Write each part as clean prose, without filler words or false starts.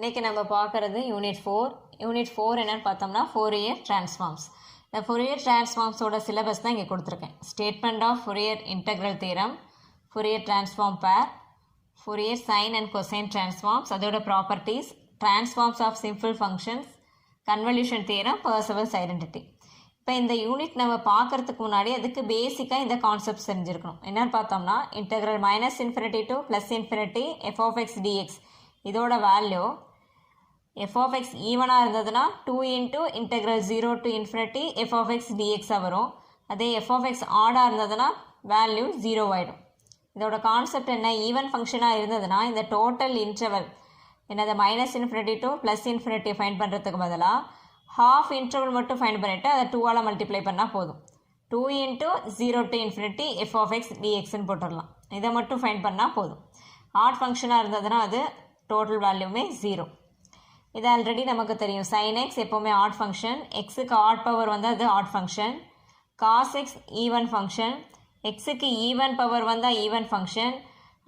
இன்றைக்கி நம்ம பார்க்குறது யூனிட் 4 என்னென்னு பார்த்தோம்னா ஃபோரியர் டிரான்ஸ்ஃபார்ம்ஸ். இந்த ஃபோரியர் டிரான்ஸ்ஃபார்ம்ஸோட சிலபஸ் தான் இங்கே கொடுத்துருக்கேன். Statement of Fourier integral theorem, Fourier transform pair, Fourier sine and cosine transforms, அதோட properties, transforms of simple functions, convolution theorem, Parseval's identity. இப்போ இந்த யூனிட் நம்ம பார்க்குறதுக்கு முன்னாடி அதுக்கு பேசிக்காக இந்த கான்செப்ட் தெரிஞ்சிருக்கணும். என்னென்னு பார்த்தோம்னா integral -∞ to +∞ f of x dx இதோட வேல்யூ f of x ஈவனாக இருந்ததுன்னா 2 into integral 0 to ∞ f of x dx வரும். அதே f of x ஆடாக இருந்ததுன்னா வேல்யூ 0 ஆகிடும். இதோட கான்செப்ட் என்ன, ஈவன் ஃபங்க்ஷனாக இருந்ததுன்னா இந்த டோட்டல் இன்டர்வல் என்னது -∞ to +∞ ஃபைண்ட் பண்ணுறதுக்கு பதிலாக ஹாஃப் இன்டர்வல் மட்டும் ஃபைண்ட் பண்ணிவிட்டு அதை 2ஆல் மல்டிப்ளை பண்ணால் போதும். 2 into 0 to ∞ f of x dxன்னு போட்டுடலாம். இதை மட்டும் ஃபைண்ட் பண்ணால் போதும். ஆட் ஃபங்க்ஷனாக இருந்ததுன்னா அது டோட்டல் வேல்யூமே 0. இது ஆல்ரெடி நமக்கு தெரியும். sin x எப்போவுமே ஆட் ஃபங்க்ஷன், எக்ஸுக்கு ஆட் பவர் வந்தால் அது odd function. cos x even function, எக்ஸுக்கு ஈவன் பவர் வந்தால் even function.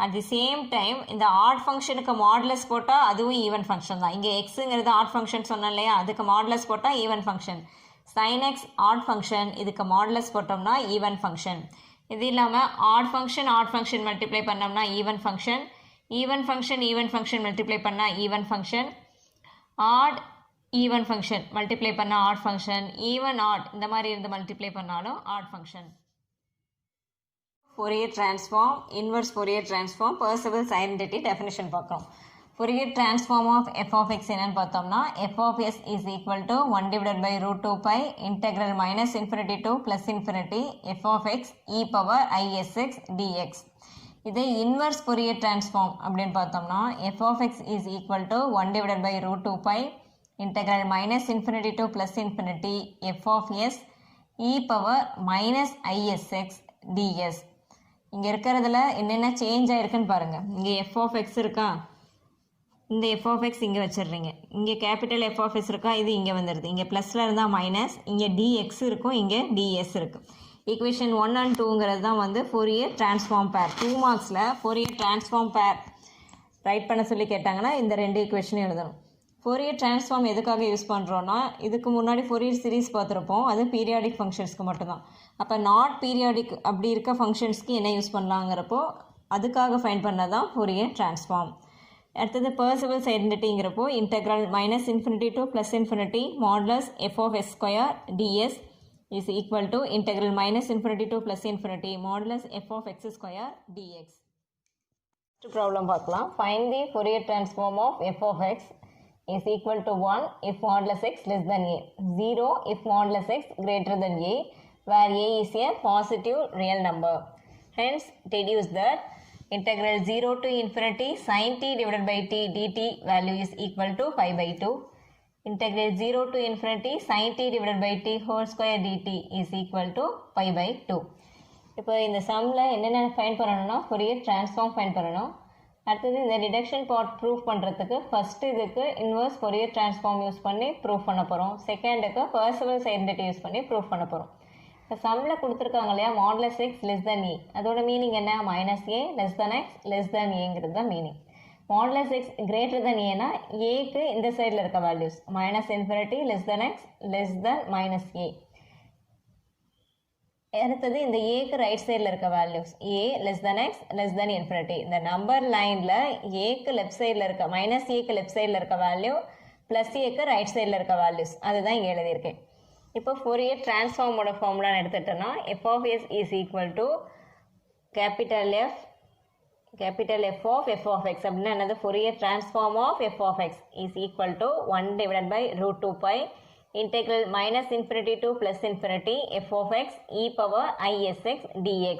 At the same time இந்த ஆட் ஃபங்க்ஷனுக்கு மாடுலஸ் போட்டால் அதுவும் ஈவன் ஃபங்க்ஷன் தான். இங்கே எக்ஸுங்கிறது ஆட் ஃபங்க்ஷன் சொன்னோம் இல்லையா, அதுக்கு மாடுலஸ் போட்டால் even function. sin x odd function, இதுக்கு மாடுலஸ் போட்டோம்னா ஈவன் ஃபங்க்ஷன். இது இல்லாமல் ஆட் ஃபங்க்ஷன் மல்டிப்ளை பண்ணோம்னா even function, even function multiply பண்ணால் even function, odd even function multiply பண்ணால் ஆட் ஃபங்க்ஷன், ஈவன் ஆட் இந்த மாதிரி இருந்து மல்டிப்ளை பண்ணாலும் odd function. Fourier transform, inverse Fourier transform, Parseval's identity definition பார்க்குறோம். Fourier transform of f of x என்னன்னு பார்த்தோம்னா f of s is equal to 1/√2π integral -∞ to +∞ f of x e power isx dx. இதே inverse Fourier transform அப்படின்னு பார்த்தோம்னா f of x is equal to 1/√2π integral -∞ to +∞ f of s e power -isx ds. இங்கே இருக்கிறதுல என்னென்ன change ஆகிருக்குன்னு பாருங்கள். இங்கே f of x இருக்கா, இந்த f of x இங்கே வச்சிடுறீங்க. இங்கே கேபிட்டல் f of s இருக்கா, இது இங்கே வந்துடுது. இங்கே ப்ளஸில் இருந்தால் மைனஸ், இங்கே dx இருக்கும், இங்கே ds இருக்குது. ஈக்குவேஷன் 1 and 2ங்கிறது தான் வந்து ஃபோரியர் டிரான்ஸ்ஃபார்ம் பேர். 2 மார்க்ஸில் ஃபோரியர் டிரான்ஸ்ஃபார்ம் பேர் ரைட் பண்ண சொல்லி கேட்டாங்கன்னா இந்த 2 ஈக்குவேஷனும் எழுதணும். ஃபோரியர் டிரான்ஸ்ஃபார்ம் எதுக்காக யூஸ் பண்ணுறோன்னா, இதுக்கு முன்னாடி ஃபோரியர் சீரீஸ் பார்த்துருப்போம், அது பீரியாடிக் ஃபங்க்ஷன்ஸ்க்கு மட்டும்தான். அப்போ நாட் பீரியாடிக் அப்படி இருக்க ஃபங்க்ஷன்ஸ்க்கு என்ன யூஸ் பண்ணலாங்கிறப்போ அதுக்காக ஃபைண்ட் பண்ணது தான் ஃபோரியர் டிரான்ஸ்ஃபார்ம். அடுத்தது பர்சவல்ஸ் ஐடென்டிட்டிங்கிறப்போ integral -∞ to +∞ modulus f of s square ds is equal to integral -∞ to +∞ modulus f of x square dx. Next problem பார்க்கலாம். Find the Fourier transform of f of x is equal to 1 if modulus x less than a, 0 if modulus x greater than a, where a is a positive real number. Hence, deduce that integral 0 to ∞ sin t divided by t dt value is equal to π/2. Integral 0 to ∞ sin t divided by t whole square dt is equal to π/2. இப்போ இந்த சம்மில் என்னென்ன find பண்ணணும்னா Fourier transform find பண்ணணும். அடுத்தது இந்த deduction part proof பண்ணுறதுக்கு first இதுக்கு இன்வர்ஸ் ஃபோரியர் டிரான்ஸ்ஃபார்ம் யூஸ் பண்ணி ப்ரூஃப் பண்ண போகிறோம். செகண்டுக்கு பர்சவல்ஸ் ஐடென்டிட்டி யூஸ் பண்ணி ப்ரூஃப் பண்ண போகிறோம். இப்போ சம்மில் கொடுத்துருக்காங்க இல்லையா, modulus x less than e, அதோட மீனிங் என்ன, -a less than x less than ஏங்கிறது தான் meaning. Modulus x greater than ஏன்னா ஏக்கு இந்த சைடில் இருக்க values -∞ less than x less than -a. அடுத்தது இந்த ஏக்கு ரைட் சைடில் இருக்க values a less than x less தென் ∞. இந்த நம்பர் லைனில் ஏக்கு லெஃப்ட் சைடில் இருக்க -aக்கு லெஃப்ட் சைடில் இருக்க வேல்யூ +aக்கு ரைட் சைடில் இருக்க வேல்யூஸ் அதுதான் இங்கே எழுதியிருக்கேன். இப்போ Fourier டிரான்ஸ்ஃபார்மோட ஃபார்முலான்னு எடுத்துட்டோன்னா f of s is equal to capital F of f of x அப்படின்னா என்னது, Fourier transform of f of x is equal to 1/√2π integral -∞ to +∞ f of x e power isx dx.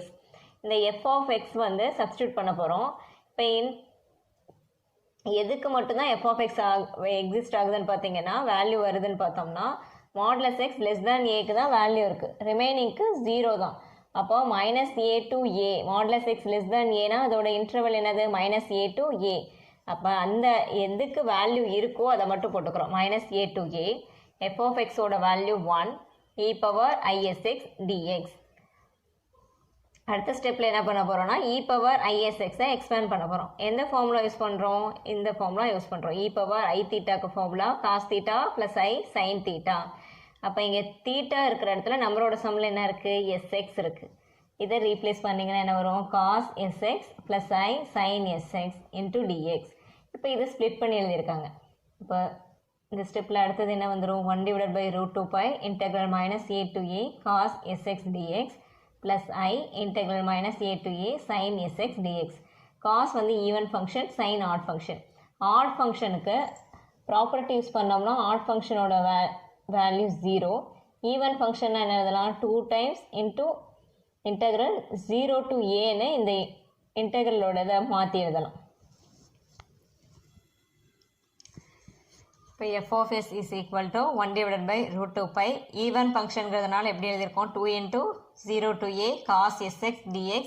இந்த f of x வந்து substitute பண்ண போகிறோம். இப்போ எதுக்கு மட்டும்தான் f of x exist ஆகுதுன்னு பார்த்தீங்கன்னா வேல்யூ வருதுன்னு பார்த்தோம்னா மாடுலஸ் x லெஸ் தேன் ஏக்கு தான் வேல்யூ இருக்குது, ரிமைனிங்க்கு 0 தான். அப்போ -a to a, modulus x less than ஏனா அதோட இன்டர்வல் என்னது -a to a. அப்போ அந்த எதுக்கு வேல்யூ இருக்கோ அதை மட்டும் போட்டுக்கிறோம். -a to a, f of x ஓட value 1, e power isx dx. அடுத்த ஸ்டெப்பில் என்ன பண்ண போகிறோம்னா இ பவர் ஐஎஸ்எக்ஸை எக்ஸ்பேண்ட் பண்ண போகிறோம். எந்த ஃபார்முலா யூஸ் பண்ணுறோம்? இந்த ஃபார்முலா யூஸ் பண்ணுறோம். இ power I தீட்டாக்கு formula cos theta plus i sine theta. அப்போ இங்கே தீட்டா இருக்கிற இடத்துல நம்மளோட சம்மில் என்ன இருக்குது? எஸ்எக்ஸ் இருக்குது. இதை ரீப்ளேஸ் பண்ணிங்கன்னா என்ன வரும்? Cos SX plus i sine SX into dx. இப்போ இதை ஸ்ப்ளிட் பண்ணி எழுதியிருக்காங்க. இப்போ இந்த ஸ்டெப்பில் அடுத்தது என்ன வந்துடும்? 1 divided by root 2 pi integral minus A to A cos SX DX plus I integral minus a to a sin sx dx. cos வந்து even function, sin odd function. odd functionக்கு property use பண்ணோம்னா odd functionோட value 0. even function என்ன எழுதலாம்? 2 times into integral 0 to a னு இந்த integralோட மாற்றி எழுதலாம். இப்போ f of s is equal to 1 divided by root 2 pi even ஃபங்க்ஷன்கிறதுனால எப்படி எழுதியிருக்கோம்? 2 into 0 to a cos sx dx.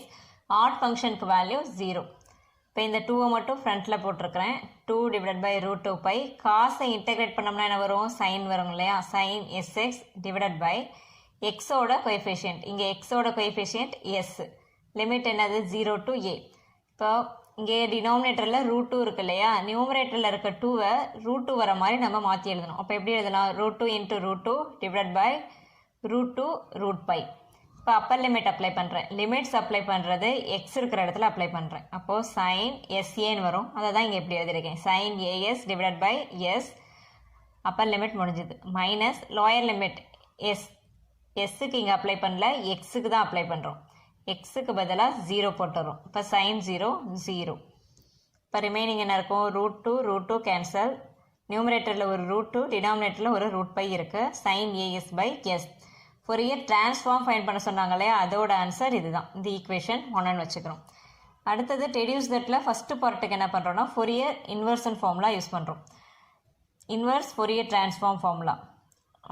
odd ஃபங்க்ஷனுக்கு வேல்யூ 0. இப்போ இந்த 2 மட்டும் ஃப்ரண்ட்டில் போட்டிருக்கிறேன். 2 divided by root 2 pi காசை இன்டெகிரேட் பண்ணோம்னா என்ன வரும்? சைன் வரும் இல்லையா? சைன் sx divided by எக்ஸோட கோஎஃபிஷியன்ட். இங்கே எக்ஸோட கோஎஃபிஷியன்ட் s. லிமிட் என்னது? 0 to a. இப்போ இங்கே டினாமினேட்டரில் ரூட் 2 இருக்கு இல்லையா? நியூமரேட்டரில் இருக்க 2வை ரூட் 2 வர மாதிரி நம்ம மாற்றி எழுதணும். அப்போ எப்படி எழுதலாம்? Root 2 into root 2 divide by root 2 root pi. இப்போ அப்பர் லிமிட் அப்ளை பண்ணுறேன். லிமிட்ஸ் அப்ளை பண்ணுறது எக்ஸ் இருக்கிற இடத்துல அப்ளை பண்ணுறேன். அப்போது சைன் எஸ்ஏன்னு வரும். அதை தான் இங்கே எப்படி எழுதியிருக்கேன்? Sine a s divide by s. Upper limit முடிஞ்சுது. Minus lower limit s. எஸ்ஸுக்கு இங்கே அப்ளை பண்ணல, எக்ஸுக்கு தான் அப்ளை பண்ணுறோம். எக்ஸுக்கு பதிலாக 0 போட்டுறோம். இப்போ சைன் 0 0. இப்போ ரிமைனிங் என்ன இருக்கும்? Root 2 cancel. நியூமரேட்டரில் ஒரு ரூட் 2, டினாமினேட்டரில் ஒரு ரூட் பை இருக்குது. Sine as by s. Fourier transform find பண்ண சொன்னாங்க இல்லையா? அதோட ஆன்சர் இதுதான். இந்த ஈக்குவேஷன் 1ன்னு வச்சுக்கிறோம். அடுத்தது டெடியூஸ் தட்டில் ஃபஸ்ட்டு பார்ட்டுக்கு என்ன பண்ணுறோன்னா ஃபோரியர் இன்வர்ஷன் ஃபார்முலா யூஸ் பண்ணுறோம். இன்வர்ஸ் ஃபோரியர் டிரான்ஸ்ஃபார்ம் ஃபார்முலா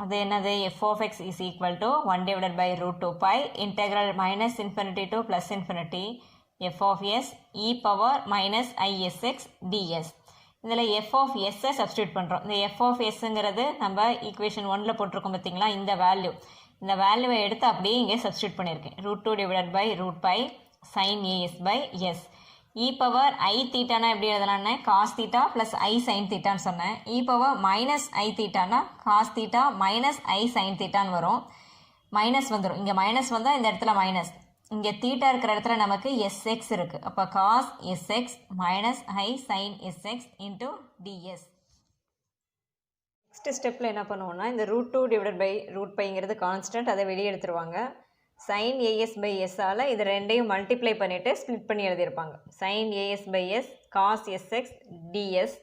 அது என்னது? f of x is equal to 1 divided by root 2 pi integral minus infinity to plus infinity f of s e power minus isx ds. இதில் f of s substitute பண்ணுறோம். இந்த f of sங்கிறது நம்ம equation 1ல் போட்டிருக்கோம் பார்த்தீங்களா? இந்த value. இந்த வேல்யூவை எடுத்து அப்படியே இங்கே சப்ஸ்டியூட் பண்ணியிருக்கேன். Root 2 divide by root pi sine as by s. E power i தீட்டானா எப்படி எழுதலான்னு? Cos theta plus i sine தீட்டான்னு சொன்னேன். இ பவர் மைனஸ் ஐ தீட்டானா காஸ் தீட்டா மைனஸ் ஐ சைன் தீட்டான்னு வரும். மைனஸ் வந்துடும். இங்கே மைனஸ் வந்தால் இந்த இடத்துல மைனஸ். இங்கே தீட்டா இருக்கிற இடத்துல நமக்கு எஸ்எக்ஸ் இருக்குது. அப்போ காஸ் எஸ்எக்ஸ் மைனஸ் ஐ sine s x into d s. Next ஸ்டெப்பில் என்ன பண்ணுவோம்னா இந்த ரூட் 2 டிவைட் பை ரூட் பைங்கிறது கான்ஸ்டன்ட், அதை வெளியே எடுத்துருவாங்க. சைன் ஏஎஸ் பை எஸ்ஸால் இது ரெண்டையும் மல்டிப்ளை பண்ணிவிட்டு ஸ்ப்ளிட் பண்ணி எழுதியிருப்பாங்க. Sine as by S cos SX DS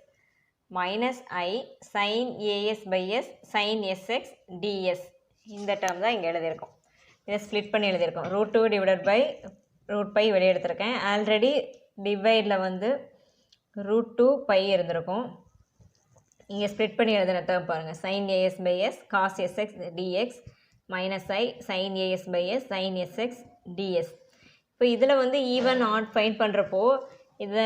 minus I sine as by S sine SX DS. இந்த டேர்ம் தான் இங்கே எழுதியிருக்கோம். இதை ஸ்ப்ளிட் பண்ணி எழுதியிருக்கோம். Root 2 divide by root pi வெளியே எடுத்திருக்கேன். ஆல்ரெடி டிவைடில் வந்து ரூட் 2 பை இருந்திருக்கும். இங்கே ஸ்ப்ளிட் பண்ணி எழுதின டேர்ம் பாருங்கள். Sine as by S cos SX DX minus I sine as by S sine SX DS. இப்போ இதில் வந்து ஈவன் ஆட் ஃபைண்ட் பண்ணுறப்போ இதை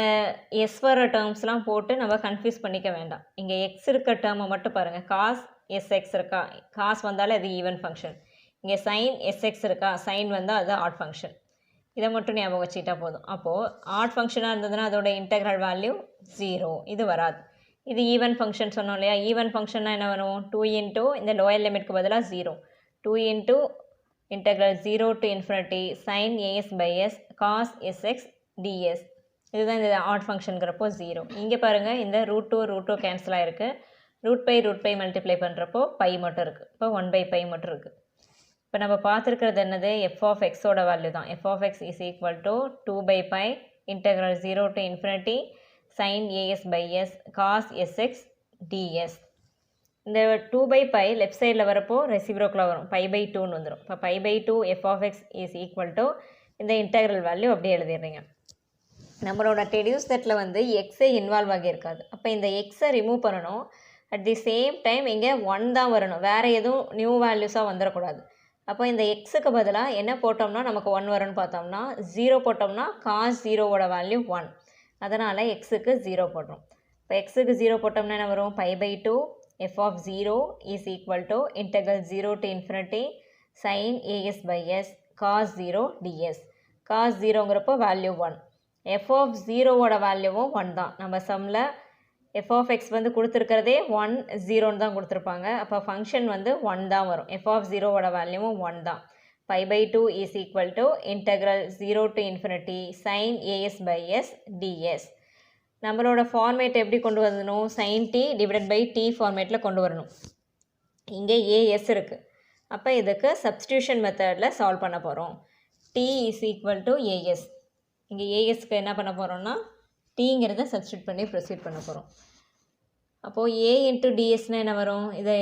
எஸ் வர டேர்ம்ஸ்லாம் போட்டு நம்ம கன்ஃபியூஸ் பண்ணிக்க வேண்டாம். இங்கே எக்ஸ் இருக்க டேர்மை மட்டும் பாருங்கள். காஸ் எஸ்எக்ஸ் இருக்கா? காஸ் வந்தாலும் அது ஈவன் ஃபங்க்ஷன். இங்கே சைன் எஸ்எக்ஸ் இருக்கா? சைன் வந்தால் அது ஆட் ஃபங்க்ஷன். இதை மட்டும் ஞாபகம் வச்சுக்கிட்டா போதும். அப்போது ஆட் ஃபங்க்ஷனாக இருந்ததுன்னா அதோட இன்டெக்ரல் வேல்யூ 0. இது வராது. இது ஈவன் ஃபங்க்ஷன் சொன்னோம் இல்லையா? ஈவன் ஃபங்க்ஷன்னா என்ன வரும்? 2 இன்ட்டு இந்த லோயர் லிமிட்க்கு பதிலாக 0. 2 into integral 0 to infinity sin as by s cos sx ds. இதுதான் இந்த ஆட் ஃபங்க்ஷனுங்கிறப்போ 0. இங்கே பாருங்கள் இந்த ரூட் 2 கேன்சல் ஆகிருக்கு. ரூட் பை மல்டிப்ளை பண்ணுறப்போ பை மட்டும் இருக்குது. இப்போ 1/π மட்டும் இருக்குது. இப்போ நம்ம பார்த்துருக்கிறது என்னது? f of xோட வேல்யூ தான். f of x is equal to 2/π integral 0 to infinity sin as by s cos sx ds. இந்த 2/π லெஃப்ட் சைடில் வரப்போ ரெசிப்ரோக்கலாக வரும். π/2ன்னு வந்துடும். இப்போ π/2 f of x is equal to இந்த இன்டெக்ரல் வேல்யூ அப்படியே எழுதிடுறீங்க. நம்மளோட டெடியூஸ் தட்டில் வந்து எக்ஸே இன்வால்வ் ஆகியிருக்காது. அப்போ இந்த எக்ஸை ரிமூவ் பண்ணணும். அட் தி சேம் டைம் இங்கே 1 தான் வரணும். வேறு எதுவும் நியூ வேல்யூஸாக வந்துடக்கூடாது. அப்போ இந்த எக்ஸுக்கு பதிலாக என்ன போட்டோம்னா நமக்கு 1 வரும்னு பார்த்தோம்னா 0 போட்டோம்னா காஸ் 0வோட வேல்யூ 1. அதனால் எக்ஸுக்கு 0 போடுறோம். இப்போ எக்ஸுக்கு 0 போட்டோம்னா என்ன வரும்? π/2 f of 0 is equal to integral 0 to infinity sin as by s cos 0 ds. cos 0ங்கிறப்போ வேல்யூ 1. f of 0வோட வேல்யூவும் 1 தான். நம்ம சம்மில் f of x வந்து கொடுத்துருக்கிறதே 1 0ன்னு தான் கொடுத்துருப்பாங்க. அப்போ ஃபங்க்ஷன் வந்து 1 தான் வரும். f of 0வோட வேல்யூவும் 1 தான். pi by 2 is equal to integral 0 to infinity sin as by s ds. நம்மளோட ஃபார்மேட் எப்படி கொண்டு வரணும்? sin t divided by t ஃபார்மேட்டில் கொண்டு வரணும். இங்கே as இருக்குது. அப்போ இதுக்கு சப்ஸ்டியூஷன் மெத்தடில் சால்வ் பண்ண போகிறோம். t is equal to as. இங்கே asக்கு என்ன பண்ண போகிறோம்னா tங்கிறத சப்ஸ்டியூட் பண்ணி ப்ரொசீட் பண்ண போகிறோம். அப்போது a இன்ட்டு டிஎஸ்னால் என்ன வரும்? இதை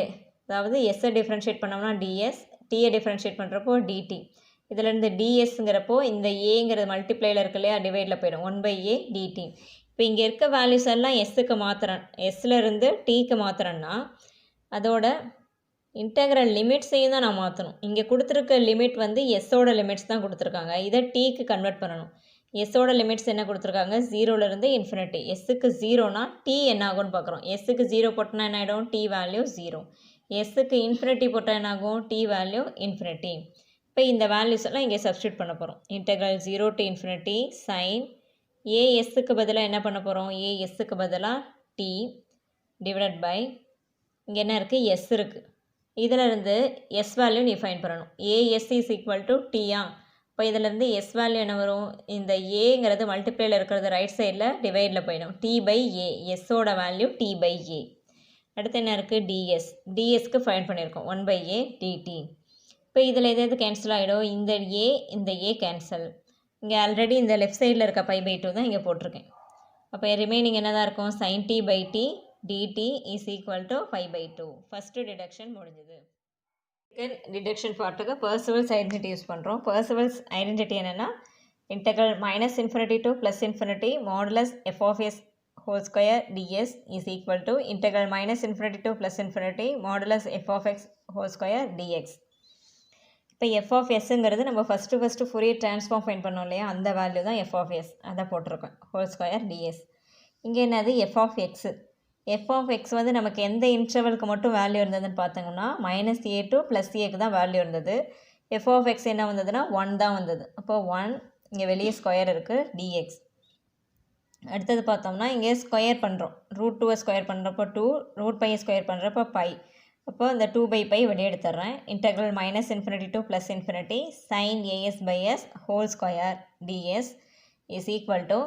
அதாவது எஸ்ஸை டிஃப்ரென்ஷியேட் பண்ணோம்னா டிஎஸ், டீயை டிஃப்ரென்ஷியேட் பண்ணுறப்போ டிடி. இதிலேருந்து டிஎஸ்ங்கிறப்போ இந்த ஏங்கிறது மல்டிப்ளையில் இருக்கு இல்லையா, டிவைடில் போயிடும். 1/a dt. இப்போ இங்கே இருக்க வேல்யூஸ் எல்லாம் எஸ்ஸுக்கு மாற்றுறேன், எஸ்லேருந்து டீக்கு மாற்றுறேன்னா அதோட இன்டெக்ரல் லிமிட்ஸையும் தான் நான் மாற்றணும். இங்கே கொடுத்துருக்க லிமிட் வந்து எஸ்ஸோட லிமிட்ஸ் தான் கொடுத்துருக்காங்க. இதை டீக்கு கன்வெர்ட் பண்ணணும். எஸ்ஸோட லிமிட்ஸ் என்ன கொடுத்துருக்காங்க? 0லேருந்து இன்ஃபினிட்டி. எஸ்ஸுக்கு 0னா டி என்ன ஆகும்னு பார்க்குறோம். எஸ்ஸுக்கு 0 போட்டோன்னா என்ன ஆகிடும்? D value 0. எஸ்ஸுக்கு இன்ஃபினிட்டி போட்டால் என்ன ஆகும்? T value infinity. இப்போ இந்த வேல்யூஸ் எல்லாம் இங்கே சப்ஸ்டியூட் பண்ண போகிறோம். இன்டெக்ரல் 0 to infinity sin ஏஎஸ்ஸுக்கு பதிலாக என்ன பண்ண போகிறோம்? ஏஎஸ்ஸுக்கு பதிலாக டி டிவைடட் பை இங்கே என்ன இருக்குது? எஸ் இருக்குது. இதிலேருந்து எஸ் வேல்யூ நீ ஃபைண்ட் பண்ணணும். ஏஎஸ் இஸ் ஈக்குவல் டு டியா. இப்போ இதிலேருந்து எஸ் வேல்யூ என்ன வரும்? இந்த ஏங்கிறது மல்டிப்ளையில் இருக்கிறது ரைட் சைடில் டிவைடில் போயிடும். டி பை ஏ, எஸ்ஸோட வேல்யூ டி பை ஏ. அடுத்து என்ன இருக்குது? டிஎஸ். டிஎஸ்க்கு ஃபைண்ட் பண்ணியிருக்கோம் 1/a dt. இப்போ இதில் எதாவது கேன்சல் ஆகிடும். இந்த ஏ கேன்சல். இங்கே ஆல்ரெடி இந்த லெஃப்ட் சைடில் இருக்க π/2 தான் இங்கே போட்டிருக்கேன். அப்போ ரிமைனிங் என்ன தான் இருக்கும்? sin t by t dt is equal to π/2. First deduction முடிஞ்சது. செகண்ட் டிடக்ஷன் பார்ட்டுக்கு பர்சிவல்ஸ் ஐடென்டிட்டி யூஸ் பண்ணுறோம். பர்சிவல்ஸ் ஐடென்டிட்டி என்னென்னா integral -∞ to +∞ modulus f of s whole square ds is equal to integral -∞ to +∞ modulus f of x whole square dx. இப்போ f of sங்கிறது நம்ம first Fourier transform find பண்ணோம் இல்லையா, அந்த value தான் f of s. அதை போட்டிருக்கோம் whole square ds. இங்கே என்னது? f of x. f of x வந்து நமக்கு எந்த இன்டர்வலுக்கு மட்டும் வேல்யூ இருந்ததுன்னு பார்த்தோம்னா -a to +aக்கு தான் வேல்யூ இருந்தது. f of x என்ன வந்ததுன்னா 1 தான் வந்தது. அப்போ 1 இங்கே வெளியே ஸ்கொயர் இருக்குது dx. அடுத்தது பார்த்தோம்னா இங்கே ஸ்கொயர் பண்ணுறோம். √2 ஸ்கொயர் பண்ணுறப்போ 2, √π ஸ்கொயர் பண்ணுறப்போ π. அப்போ இந்த 2/π வெளியே எடுத்துடுறேன். Integral -∞ to +∞ sin as by s whole square ds is equal to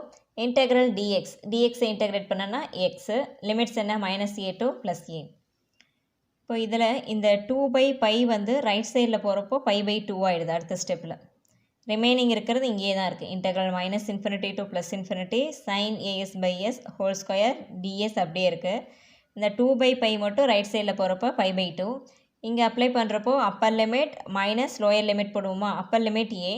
integral dx. dx integrate பண்ணனா x, லிமிட்ஸ் என்ன? -a to +a. இப்போ இதில் இந்த 2/π வந்து ரைட் சைடில் போகிறப்போ π/2 ஆகிடுது அடுத்த ஸ்டெப்பில். ரிமைனிங் இருக்கிறது இங்கே தான் இருக்குது. Integral -∞ to +∞ sin as by s whole square ds அப்படியே இருக்குது. இந்த 2/π மட்டும் ரைட் சைடில் போகிறப்போ π/2. இங்கே அப்ளை பண்ணுறப்போ upper limit minus lower limit போடுவோமா? அப்பர் லிமிட் a,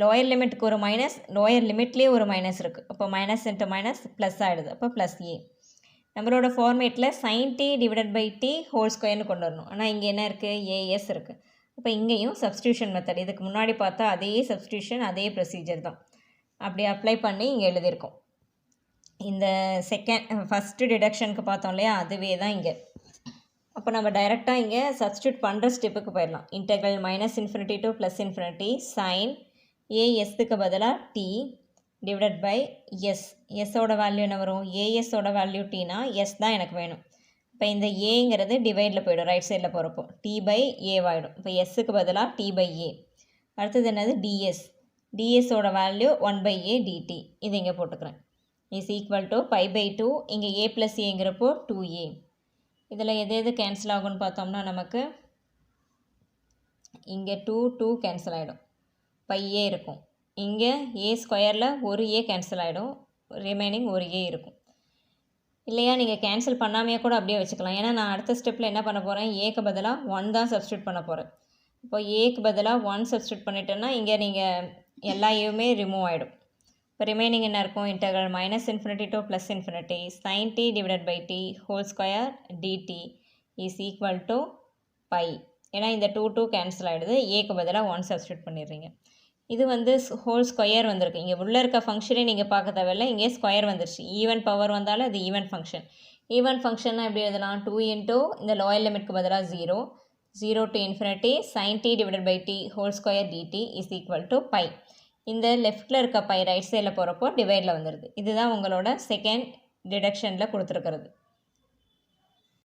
லோயர் லிமிட்டுக்கு ஒரு மைனஸ், லோயர் லிமிட்லேயே ஒரு மைனஸ் இருக்குது. அப்போ மைனஸ் இன்ட்டு மைனஸ் ப்ளஸ் ஆகிடுது. அப்போ +a. நம்மளோட ஃபார்மேட்டில் sin t divided by t whole ஸ்கொயர்னு கொண்டு வரணும். ஆனால் இங்கே என்ன இருக்குது? as இருக்குது. அப்போ இங்கேயும் சப்ஸ்டியூஷன் மெத்தட். இதுக்கு முன்னாடி பார்த்தா அதே சப்ஸ்டியூஷன், அதே ப்ரொசீஜர் தான். அப்படி அப்ளை பண்ணி இங்கே எழுதியிருக்கோம். இந்த ஃபஸ்ட்டு டிடக்ஷனுக்கு பார்த்தோம் இல்லையா, அதுவே தான் இங்கே. அப்போ நம்ம டைரெக்டாக இங்கே சப்ஸ்டியூட் பண்ணுற ஸ்டெப்புக்கு போயிடலாம். இன்டெக்ரல் -∞ to +∞ sin ஏஎஸ்க்கு பதிலாக t டிவைடட் பை எஸ். எஸ்ஸோட வேல்யூ என்ன வரும்? ஏஎஸோட வேல்யூ டீனா எஸ் தான் எனக்கு வேணும். இப்போ இந்த ஏங்கிறது டிவைடில் போய்டும் ரைட் சைடில் போகிறப்போ t/a ஆகிடும். இப்போ எஸ்ஸுக்கு பதிலாக t/a. அடுத்தது என்னது? டிஎஸ். டிஎஸோட வேல்யூ 1/a dt. இது இங்கே போட்டுக்கிறேன். Is equal to π/2. இங்கே a + aங்கிறப்போ 2a. இதில் எது கேன்சல் ஆகும்னு பார்த்தோம்னா நமக்கு இங்கே 2 கேன்சல் ஆகிடும். πa இருக்கும். இங்கே a ஸ்கொயரில் ஒரு a கேன்சல் ஆகிடும். ரிமைனிங் ஒரு a இருக்கும். இல்லையா, நீங்கள் கேன்சல் பண்ணாமையே கூட அப்படியே வச்சுக்கலாம். ஏன்னா நான் அடுத்த ஸ்டெப்பில் என்ன பண்ண போகிறேன்? ஏக்கு பதிலாக 1 தான் சப்ஸ்டியூட் பண்ண போகிறேன். இப்போ ஏக்கு பதிலாக 1 சப்ஸ்டியூட் பண்ணிட்டேன்னா இங்கே நீங்கள் எல்லா ஏவுமே ரிமூவ் ஆகிடும். இப்போ ரிமைனிங் என்ன இருக்கும்? Integral -∞ to +∞ sin t divided by t whole square dt is equal to π. ஏன்னா இந்த 2 கேன்சல் ஆகிடுது. ஏக்கு பதிலாக 1 சப்ஸ்டியூட் பண்ணிடுறீங்க. இது வந்து ஹோல் ஸ்கொயர் வந்திருக்கு. இங்கே உள்ளே இருக்க ஃபங்க்ஷனே நீங்கள் பார்க்க தேவையில்லை. இங்கே ஸ்கொயர் வந்துருச்சு. ஈவன் பவர் வந்தாலும் அது ஈவன் ஃபங்க்ஷன். ஈவன் ஃபங்க்ஷன்னா எப்படி எழுதலாம்? 2 இன்ட்டு இந்த லோயர் லிமிட்க்கு பதிலாக 0 to ∞ sin t divided by t whole square dt is equal to π. இந்த லெஃப்ட்டில் இருக்க பை ரைட் சைடில் போகிறப்போ டிவைடில் வந்துடுது. இதுதான் உங்களோட செகண்ட் டிடக்ஷனில் கொடுத்துருக்கிறது.